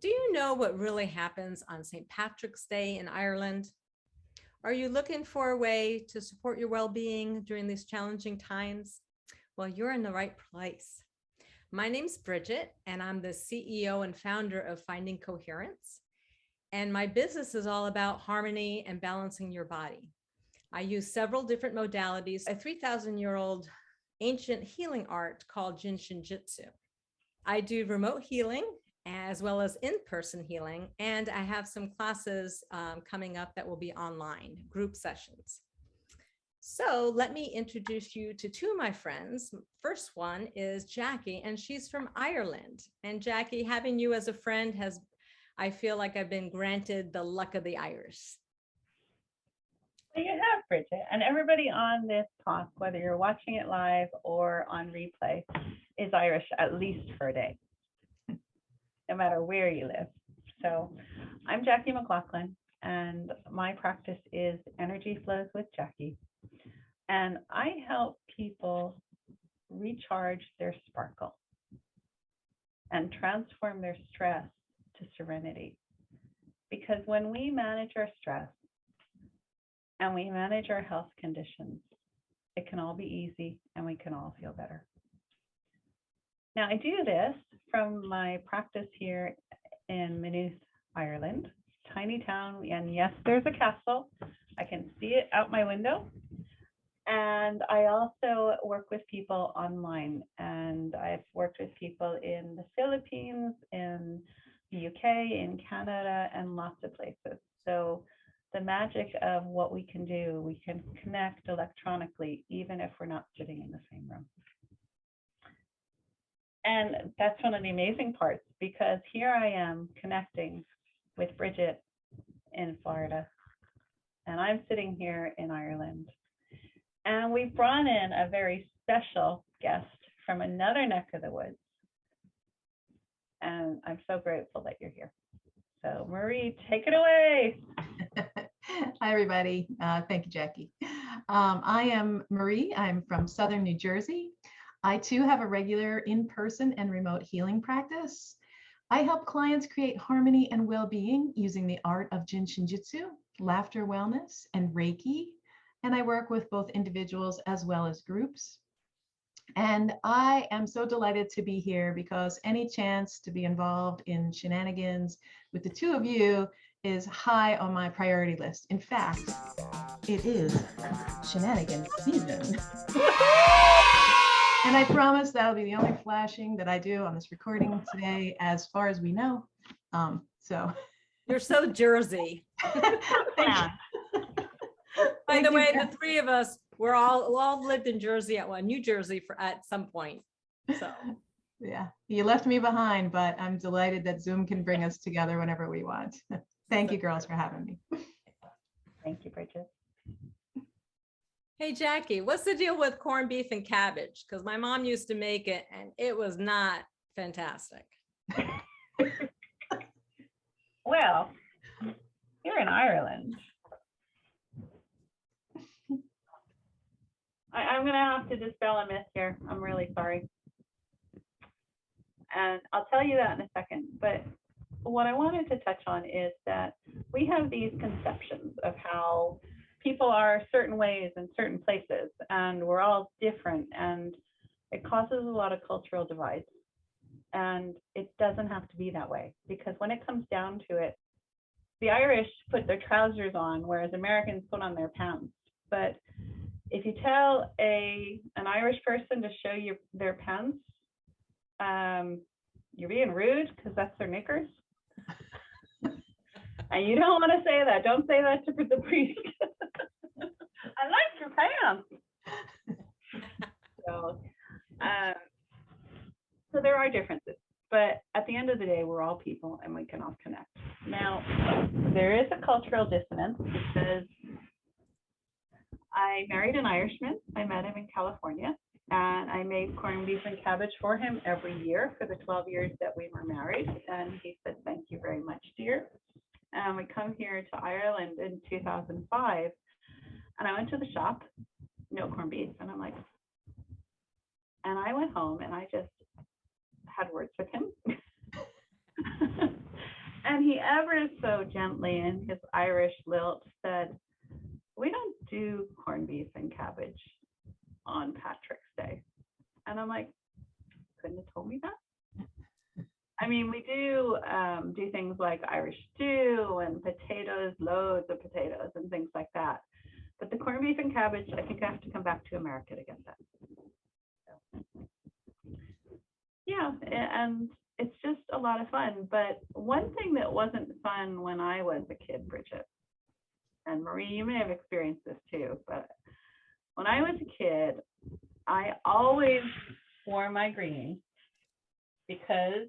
Do you know what really happens on St. Patrick's Day in Ireland? Are you looking for a way to support your well-being during these challenging times? Well, you're in the right place. My name's Bridget, and I'm the CEO and founder of Finding Coherence. And my business is all about harmony and balancing your body. I use several different modalities, a 3,000-year-old ancient healing art called Jin Shin Jyutsu. I do remote healing as well as in-person healing, and I have some classes coming up that will be online, group sessions. So let me introduce you to two of my friends. First one is Jackie, and she's from Ireland. And Jackie, having you as a friend I feel like I've been granted the luck of the Irish. Well, you have, Bridget, and everybody on this talk, whether you're watching it live or on replay, is Irish at least for a day, no matter where you live. So I'm Jackie McGloughlin, and my practice is Energy Flows with Jackie. And I help people recharge their sparkle and transform their stress to serenity. Because when we manage our stress and we manage our health conditions, it can all be easy and we can all feel better. Now, I do this from my practice here in Maynooth, Ireland, tiny town. And yes, there's a castle. I can see it out my window. And I also work with people online. And I've worked with people in the Philippines, in the UK, in Canada, and lots of places. So the magic of what we can do, we can connect electronically, even if we're not sitting in the same room. And that's one of the amazing parts, because here I am connecting with Bridget in Florida, and I'm sitting here in Ireland. And we've brought in a very special guest from another neck of the woods. And I'm so grateful that you're here. So Marie, take it away. Hi, everybody. Thank you, Jackie. I am Marie. I'm from Southern New Jersey. I too have a regular in-person and remote healing practice. I help clients create harmony and well-being using the art of Jin Shin Jyutsu, laughter wellness, and Reiki. And I work with both individuals as well as groups. And I am so delighted to be here because any chance to be involved in shenanigans with the two of you is high on my priority list. In fact, it is shenanigans season. And I promise that'll be the only flashing that I do on this recording today, as far as we know. So You're so Jersey. Yeah. By the way, the three of us, we all lived in Jersey New Jersey at some point. So yeah, you left me behind, but I'm delighted that Zoom can bring us together whenever we want. Thank you, girls, for having me. Thank you, Bridget. hey, Jackie, what's the deal with corned beef and cabbage? Because my mom used to make it and it was not fantastic. Well, you're in Ireland. I'm going to have to dispel a myth here. I'm really sorry. And I'll tell you that in a second. But what I wanted to touch on is that we have these conceptions of how people are certain ways in certain places, and we're all different, and it causes a lot of cultural divides. And it doesn't have to be that way, because when it comes down to it, the Irish put their trousers on, whereas Americans put on their pants. But if you tell an Irish person to show you their pants, you're being rude because that's their knickers. And you don't want to say that. Don't say that to the priest. I like your pants. So there are differences. But at the end of the day, we're all people and we can all connect. Now, there is a cultural dissonance because I married an Irishman. I met him in California, and I made corned beef and cabbage for him every year for the 12 years that we were married. And he said, "Thank you very much, dear." And we come here to Ireland in 2005, and I went to the shop, no corned beef, and I'm like, and I went home and I just had words with him. ever so gently in his Irish lilt said, we don't do corned beef and cabbage on Patrick's Day. And I'm like, couldn't have told me that? I mean, we do things like Irish stew and potatoes, loads of potatoes and things like that. But the corned beef and cabbage, I think I have to come back to America to get that. So, yeah, and it's just a lot of fun. But one thing that wasn't fun when I was a kid, Bridget, and Marie, you may have experienced this too, but when I was a kid, I always wore my green because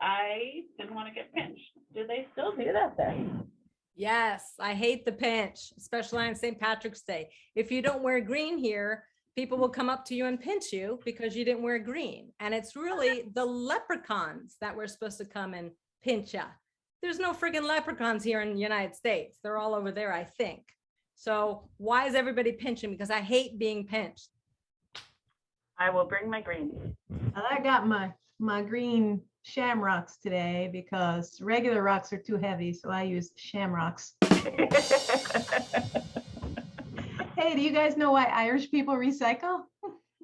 I didn't want to get pinched. Do they still do that then? Yes, I hate the pinch, especially on St. Patrick's Day. If you don't wear green here, people will come up to you and pinch you because you didn't wear green. And it's really the leprechauns that were supposed to come and pinch you. There's no friggin' leprechauns here in the United States. They're all over there, I think. So why is everybody pinching? Because I hate being pinched. I will bring my green. I got my green shamrocks today because regular rocks are too heavy, so I use shamrocks. Hey, do you guys know why Irish people recycle?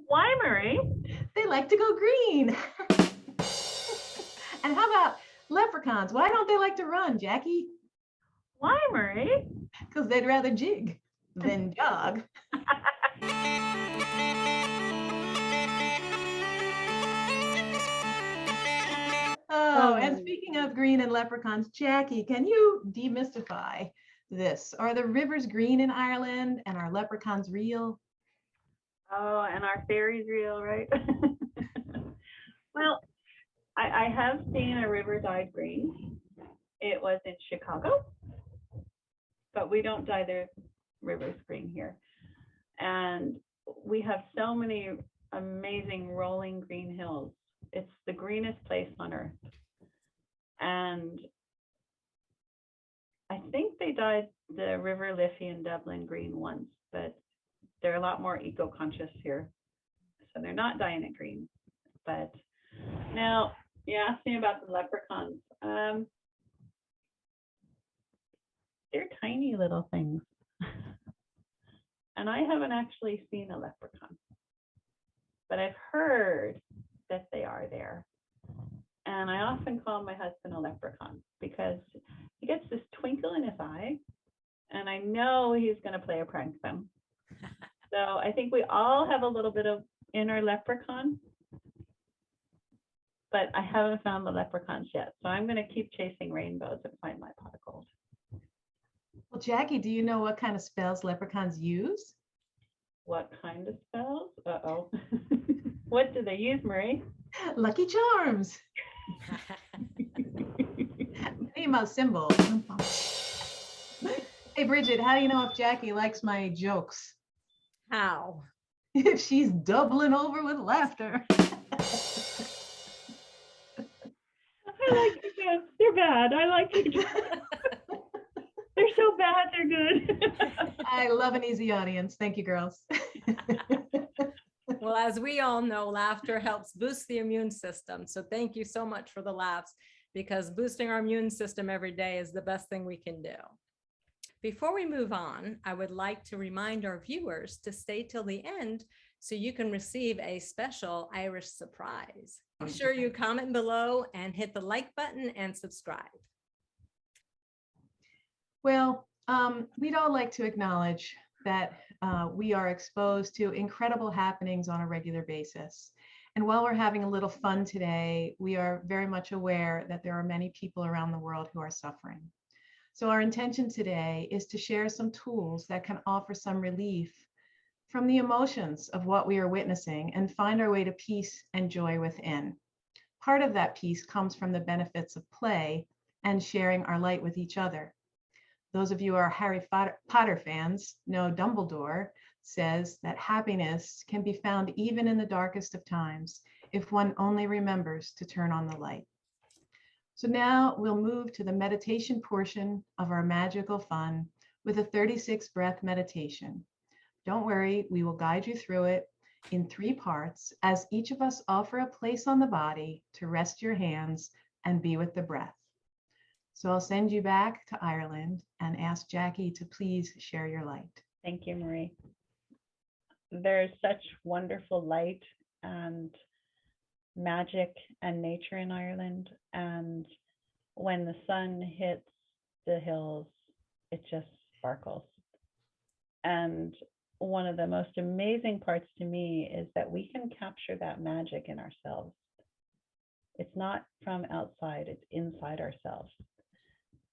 Why, Marie? They like to go green. And how about leprechauns? Why don't they like to run, Jackie? Why, Marie? Because they'd rather jig than jog. Oh, and speaking of green and leprechauns, Jackie, can you demystify this? Are the rivers green in Ireland and are leprechauns real? Oh, and our fairies real, right? Well, I have seen a river dyed green. It was in Chicago, but we don't dye the rivers green here. And we have so many amazing rolling green hills. It's the greenest place on earth. And I think they dyed the River Liffey in Dublin green once, but they're a lot more eco-conscious here. So they're not dyeing it green. But now you asked me about the leprechauns. They're tiny little things. And I haven't actually seen a leprechaun, but I've heard that they are there. And I often call my husband a leprechaun because he gets this twinkle in his eye and I know he's going to play a prank them. So I think we all have a little bit of inner leprechaun, but I haven't found the leprechauns yet. So I'm going to keep chasing rainbows and find my pot of gold. Well, Jackie, do you know what kind of spells leprechauns use? What kind of spells? Uh-oh. What do they use, Marie? Lucky charms. Minnie Mouse symbol. Hey, Bridget, how do you know if Jackie likes my jokes? How? If she's doubling over with laughter. I like your jokes. They're bad. I like your jokes. They're so bad, they're good. I love an easy audience. Thank you, girls. Well, as we all know, laughter helps boost the immune system. So thank you so much for the laughs, because boosting our immune system every day is the best thing we can do. Before we move on, I would like to remind our viewers to stay till the end so you can receive a special Irish surprise. Make sure you comment below and hit the like button and subscribe. Well, we'd all like to acknowledge that we are exposed to incredible happenings on a regular basis. And while we're having a little fun today, we are very much aware that there are many people around the world who are suffering. So our intention today is to share some tools that can offer some relief from the emotions of what we are witnessing and find our way to peace and joy within. Part of that peace comes from the benefits of play and sharing our light with each other. Those of you who are Harry Potter fans know Dumbledore says that happiness can be found even in the darkest of times if one only remembers to turn on the light. So now we'll move to the meditation portion of our magical fun with a 36 breath meditation. Don't worry, we will guide you through it in 3 parts as each of us offer a place on the body to rest your hands and be with the breath. So I'll send you back to Ireland and ask Jackie to please share your light. Thank you, Marie. There's such wonderful light and magic and nature in Ireland. And when the sun hits the hills, it just sparkles. And one of the most amazing parts to me is that we can capture that magic in ourselves. It's not from outside, it's inside ourselves.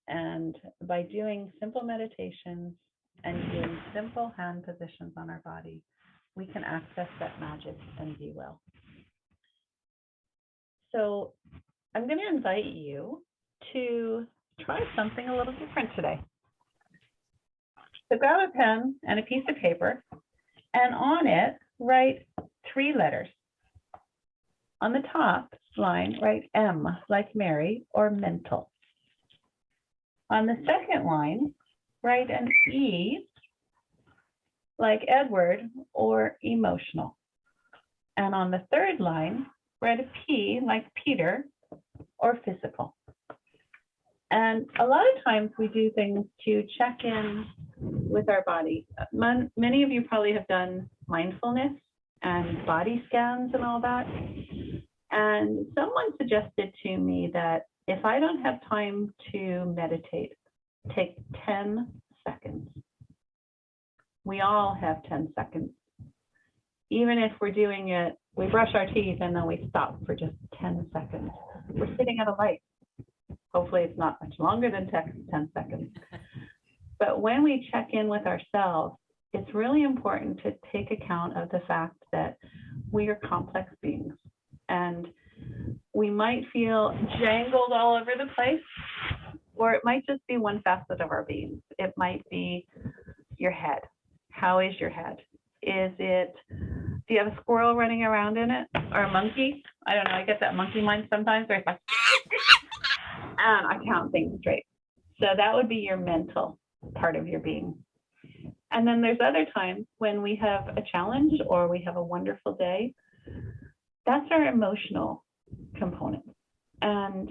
And by doing simple meditations and doing simple hand positions on our body, we can access that magic and be well. So I'm going to invite you to try something a little different today. So grab a pen and a piece of paper, and on it, write 3 letters. On the top line, write M like Mary or mental. On the second line, write an E like Edward or emotional. And on the third line, write a P like Peter or physical. And a lot of times we do things to check in with our body. Many of you probably have done mindfulness and body scans and all that. And someone suggested to me that if I don't have time to meditate, take 10 seconds. We all have 10 seconds. Even if we're doing it, we brush our teeth and then we stop for just 10 seconds. We're sitting at a light. Hopefully it's not much longer than 10 seconds. But when we check in with ourselves, it's really important to take account of the fact that we are complex beings. And we might feel jangled all over the place, or it might just be one facet of our being. It might be your head. How is your head? Do you have a squirrel running around in it, or a monkey? I don't know, I get that monkey mind sometimes where it's like, and I can't think straight. So that would be your mental part of your being. And then there's other times when we have a challenge or we have a wonderful day. That's our emotional component. And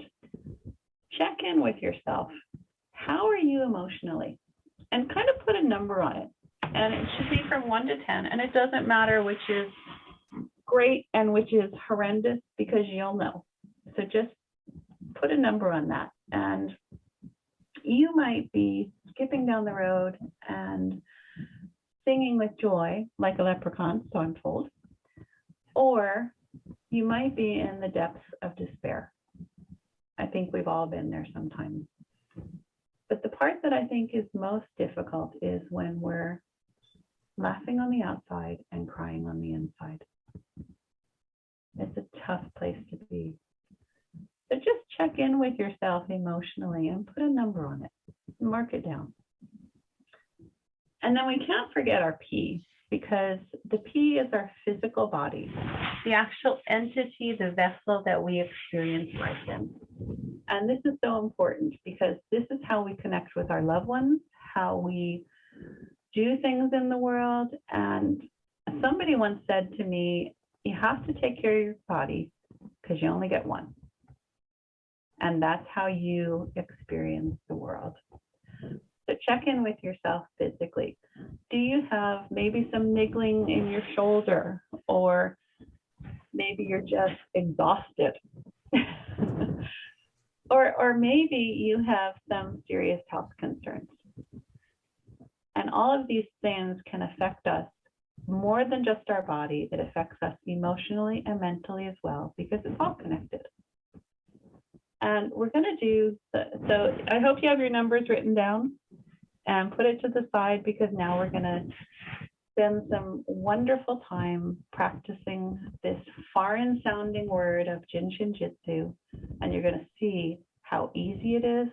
check in with yourself. How are you emotionally? And kind of put a number on it. And it should be from 1 to 10. And it doesn't matter which is great and which is horrendous, because you'll know. So just put a number on that. And you might be skipping down the road and singing with joy like a leprechaun, so I'm told. Or you might be in the depths of despair. I think we've all been there sometimes. But the part that I think is most difficult is when we're laughing on the outside and crying on the inside. It's a tough place to be. So just check in with yourself emotionally and put a number on it. Mark it down. And then we can't forget our P, because the P is our physical body, the actual entity, the vessel that we experience life in. And this is so important because this is how we connect with our loved ones, how we do things in the world. And somebody once said to me, you have to take care of your body because you only get one. And that's how you experience the world. So check in with yourself physically. Do you have maybe some niggling in your shoulder, or maybe you're just exhausted? or maybe you have some serious health concerns. And all of these things can affect us more than just our body. It affects us emotionally and mentally as well, because it's all connected. And we're going to do, so I hope you have your numbers written down and put it to the side, because now we're going to spend some wonderful time practicing this foreign sounding word of Jin Shin Jyutsu. And you're going to see how easy it is,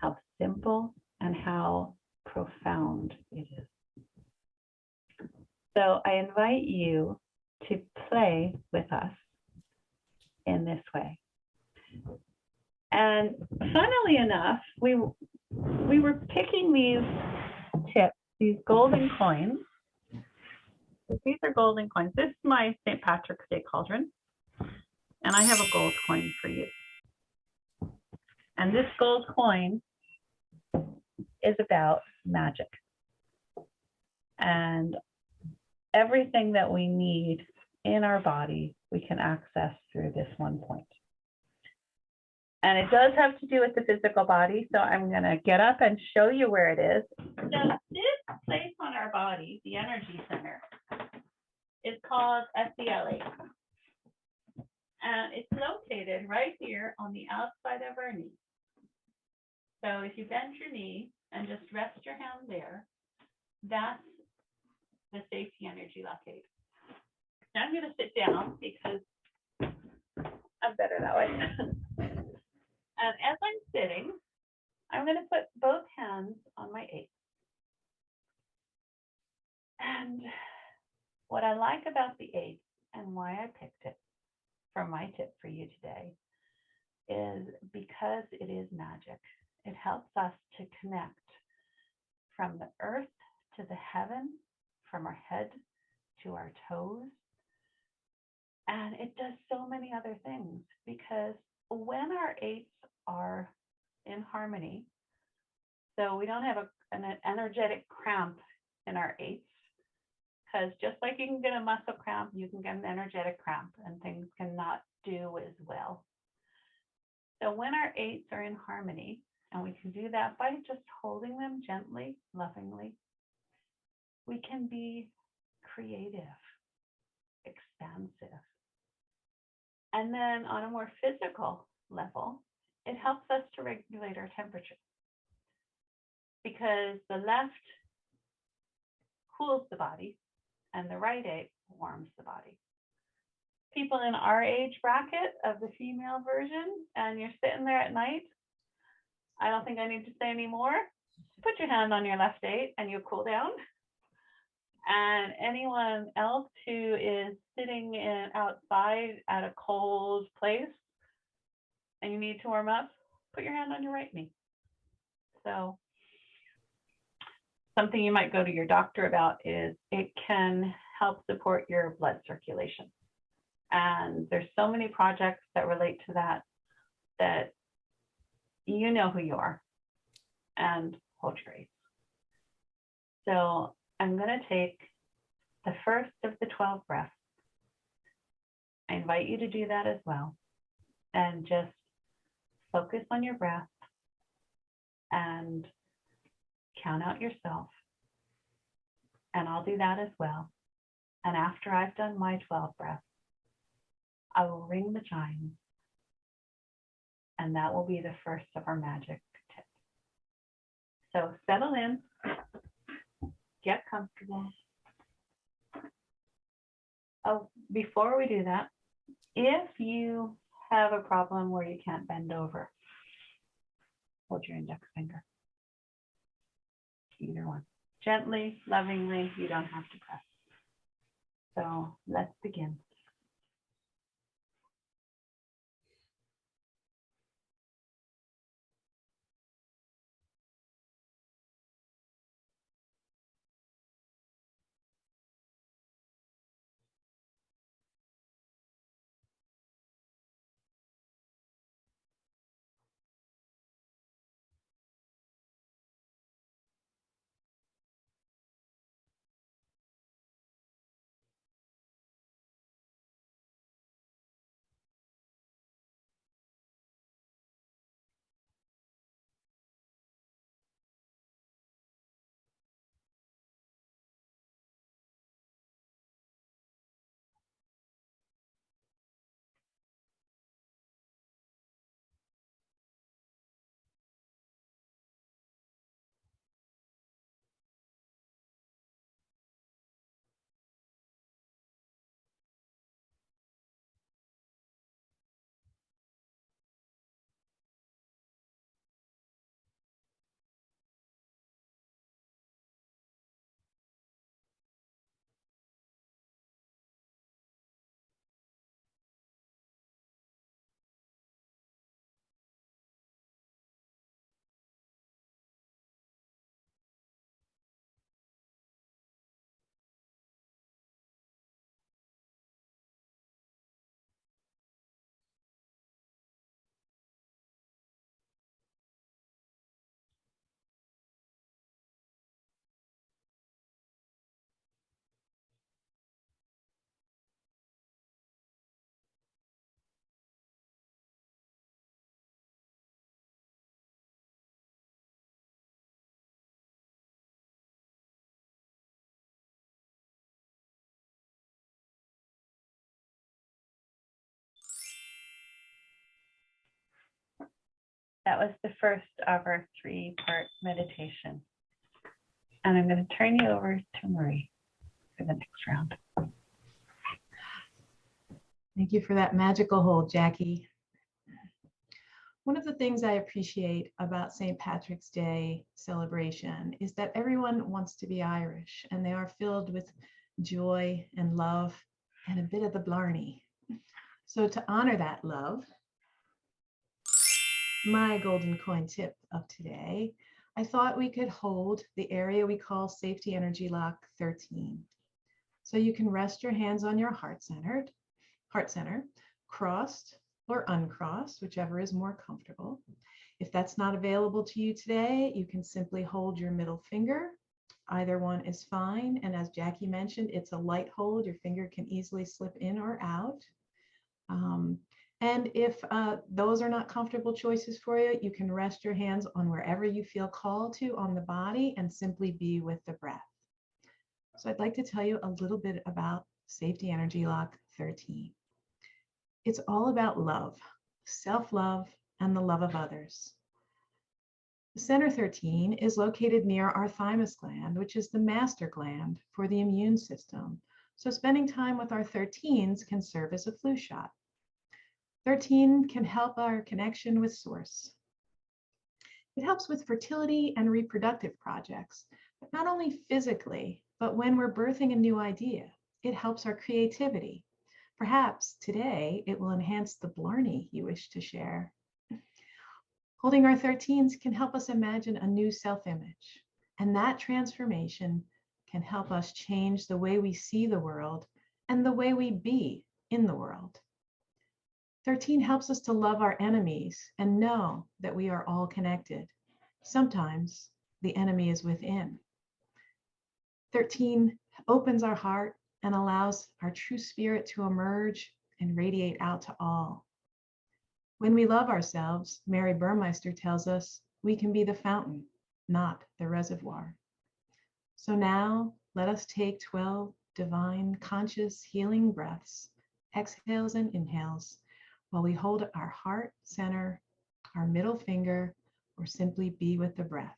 how simple, and how profound it is. So I invite you to play with us in this way. And funnily enough, we were picking these tips, these golden coins. These are golden coins. This is my St. Patrick's Day cauldron, and I have a gold coin for you. And this gold coin is about magic. And everything that we need in our body, we can access through this one point. And it does have to do with the physical body. So I'm going to get up and show you where it is. So this place on our body, the energy center, is called SELA. And it's located right here on the outside of our knee. So if you bend your knee and just rest your hand there, that's the safety energy locate. Now I'm going to sit down because I'm better that way. And as I'm sitting, I'm going to put both hands on my eight. And what I like about the eight and why I picked it for my tip for you today is because it is magic. It helps us to connect from the earth to the heaven, from our head to our toes. And it does so many other things because when our eights are in harmony, so we don't have an energetic cramp in our eights, because just like you can get a muscle cramp, you can get an energetic cramp and things cannot do as well. So when our eights are in harmony, and we can do that by just holding them gently, lovingly, we can be creative, expansive. And then on a more physical level, it helps us to regulate our temperature because the left cools the body and the right eight warms the body. People in our age bracket of the female version, and you're sitting there at night, I don't think I need to say any more. Put your hand on your left eight and you cool down. And anyone else who is sitting outside at a cold place and you need to warm up, put your hand on your right knee. So something you might go to your doctor about is it can help support your blood circulation. And there's so many projects that relate to that, that you know who you are, and hold your eights. So I'm going to take the first of the 12 breaths. I invite you to do that as well. And just focus on your breath and count out yourself. And I'll do that as well. And after I've done my 12 breaths, I will ring the chimes. And that will be the first of our magic tips. So settle in, get comfortable. Oh, before we do that, if you have a problem where you can't bend over, hold your index finger. Either one. Gently, lovingly, you don't have to press. So let's begin. that was the first of our 3-part meditation. And I'm going to turn you over to Marie for the next round. Thank you for that magical hold, Jackie. One of the things I appreciate about St. Patrick's Day celebration is that everyone wants to be Irish, and they are filled with joy and love and a bit of the blarney. So to honor that love, my golden coin tip of today, I thought we could hold the area we call Safety Energy Lock 13. So you can rest your hands on your heart center, crossed or uncrossed, whichever is more comfortable. If that's not available to you today, you can simply hold your middle finger. Either one is fine. And as Jackie mentioned, it's a light hold. Your finger can easily slip in or out. And if those are not comfortable choices for you, you can rest your hands on wherever you feel called to on the body and simply be with the breath. So I'd like to tell you a little bit about Safety Energy Lock 13. It's all about love, self-love, and the love of others. The center 13 is located near our thymus gland, which is the master gland for the immune system. So spending time with our 13s can serve as a flu shot. 13 can help our connection with source. It helps with fertility and reproductive projects, but not only physically, but when we're birthing a new idea, it helps our creativity. Perhaps today it will enhance the blarney you wish to share. Holding our 13s can help us imagine a new self-image, and that transformation can help us change the way we see the world and the way we be in the world. 13 helps us to love our enemies and know that we are all connected. Sometimes the enemy is within. 13 opens our heart and allows our true spirit to emerge and radiate out to all. When we love ourselves, Mary Burmeister tells us we can be the fountain, not the reservoir. So now let us take 12 divine, conscious, healing breaths, exhales and inhales, while we hold our heart center, our middle finger, or simply be with the breath.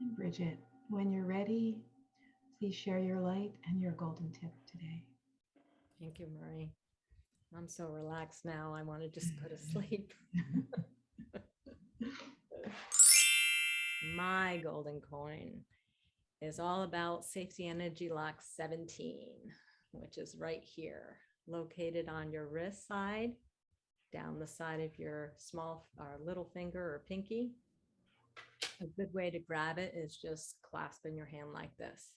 And Bridget, when you're ready, please share your light and your golden tip today. Thank you, Marie. I'm so relaxed now. I want to just go to sleep. My golden coin is all about Safety Energy Lock 17, which is right here, located on your wrist side. down the side of your small or little finger or pinky. A good way to grab it is just clasping your hand like this.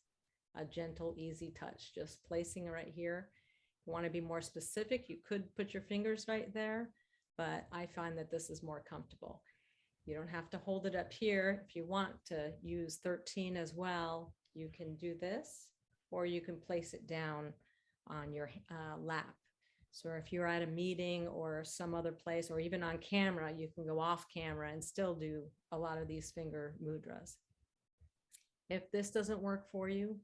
A gentle, easy touch, just placing it right here. If you want to be more specific, you could put your fingers right there, but I find that this is more comfortable. You don't have to hold it up here. If you want to use 13 as well, you can do this, or you can place it down on your lap. So if you're at a meeting or some other place, or even on camera, you can go off camera and still do a lot of these finger mudras. If this doesn't work for you,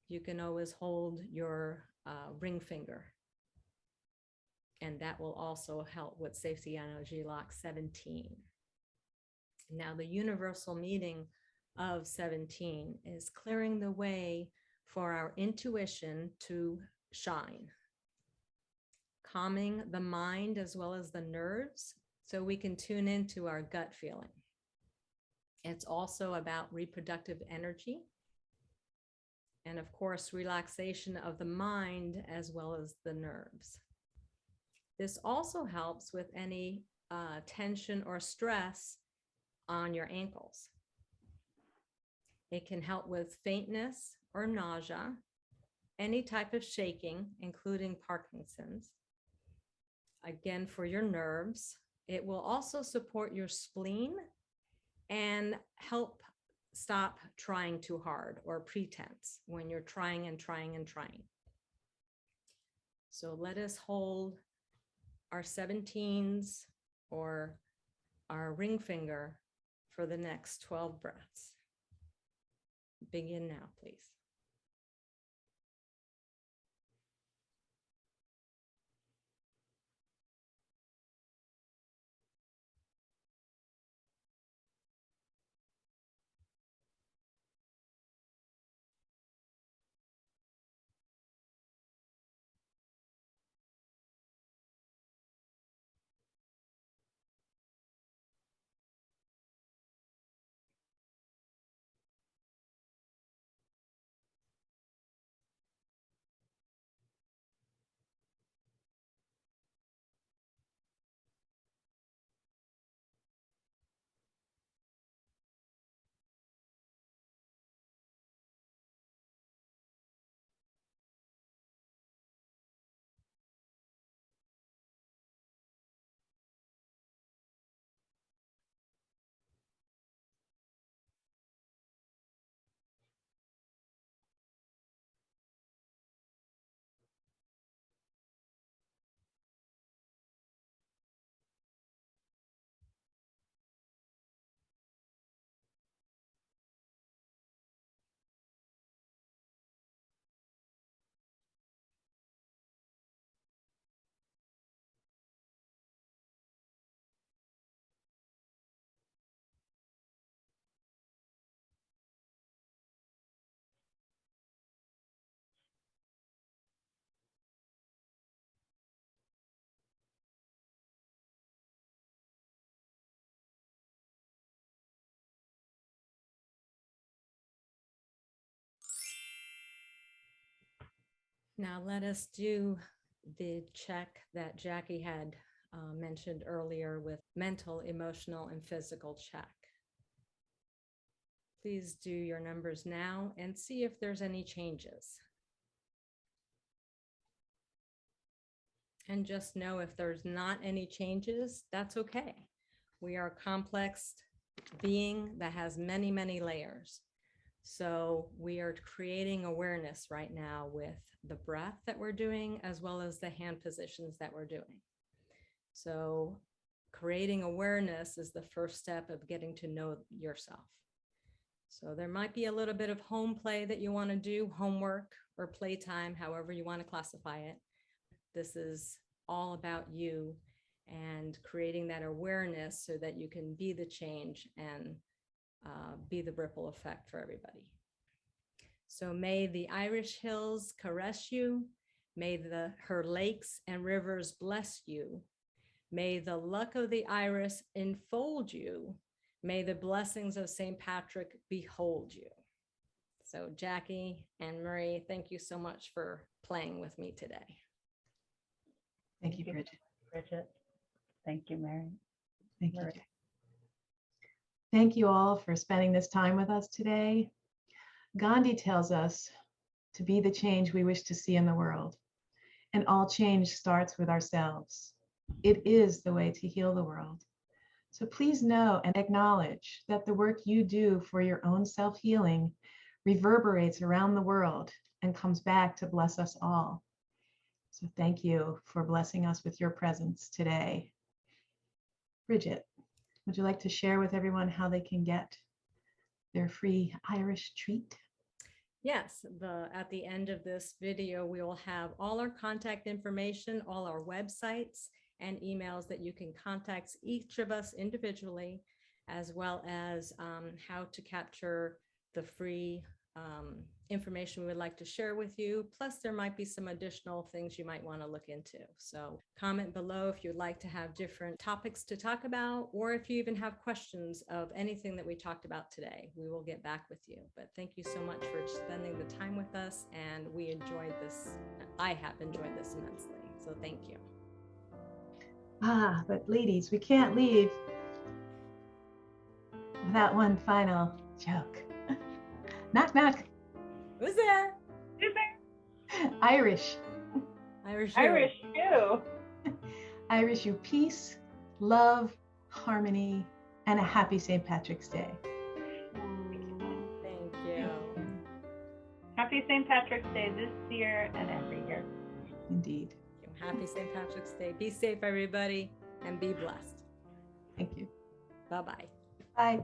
you can always hold your ring finger. And that will also help with Safety Energy Lock 17. Now, the universal meaning of 17 is clearing the way for our intuition to shine, calming the mind as well as the nerves so we can tune into our gut feeling. It's also about reproductive energy and, of course, relaxation of the mind as well as the nerves. This also helps with any tension or stress on your ankles. It can help with faintness or nausea, any type of shaking, including Parkinson's. Again, for your nerves, it will also support your spleen and help stop trying too hard or pretense when you're trying and trying and trying. So let us hold our 17s or our ring finger for the next 12 breaths. Begin now, please. Now let us do the check that Jackie had mentioned earlier with mental, emotional, and physical check. Please do your numbers now and see if there's any changes. And just know if there's not any changes, that's okay. We are a complex being that has many, many layers. So we are creating awareness right now with the breath that we're doing, as well as the hand positions that we're doing. So creating awareness is the first step of getting to know yourself. So there might be a little bit of home play that you want to do, homework or playtime, however you want to classify it. This is all about you and creating that awareness so that you can be the change and be the ripple effect for everybody. So may the Irish hills caress you. May her lakes and rivers bless you. May the luck of the iris enfold you. May the blessings of St. Patrick behold you. So Jackie and Marie, thank you so much for playing with me today. Thank you, Bridget. Bridget, Thank you, Mary. Thank you, Right. Jackie. Thank you all for spending this time with us today. Gandhi tells us to be the change we wish to see in the world. And all change starts with ourselves. It is the way to heal the world. So please know and acknowledge that the work you do for your own self-healing reverberates around the world and comes back to bless us all. So thank you for blessing us with your presence today. Bridget, would you like to share with everyone how they can get their free Irish treat? Yes, at the end of this video, we will have all our contact information, all our websites and emails that you can contact each of us individually, as well as how to capture the free information we would like to share with you. Plus, there might be some additional things you might want to look into. So comment below if you'd like to have different topics to talk about, or if you even have questions of anything that we talked about today. We will get back with you. But thank you so much for spending the time with us, and we enjoyed this. I have enjoyed this immensely. So thank you. But ladies, we can't leave without one final joke. Knock, knock. Who's there? Who's there? Irish. Irish. Irish too. I wish you peace, love, harmony, and a happy St. Patrick's Day. Thank you. Happy St. Patrick's Day this year and every year. Indeed. Happy St. Patrick's Day. Be safe, everybody, and be blessed. Thank you. Bye-bye. Bye.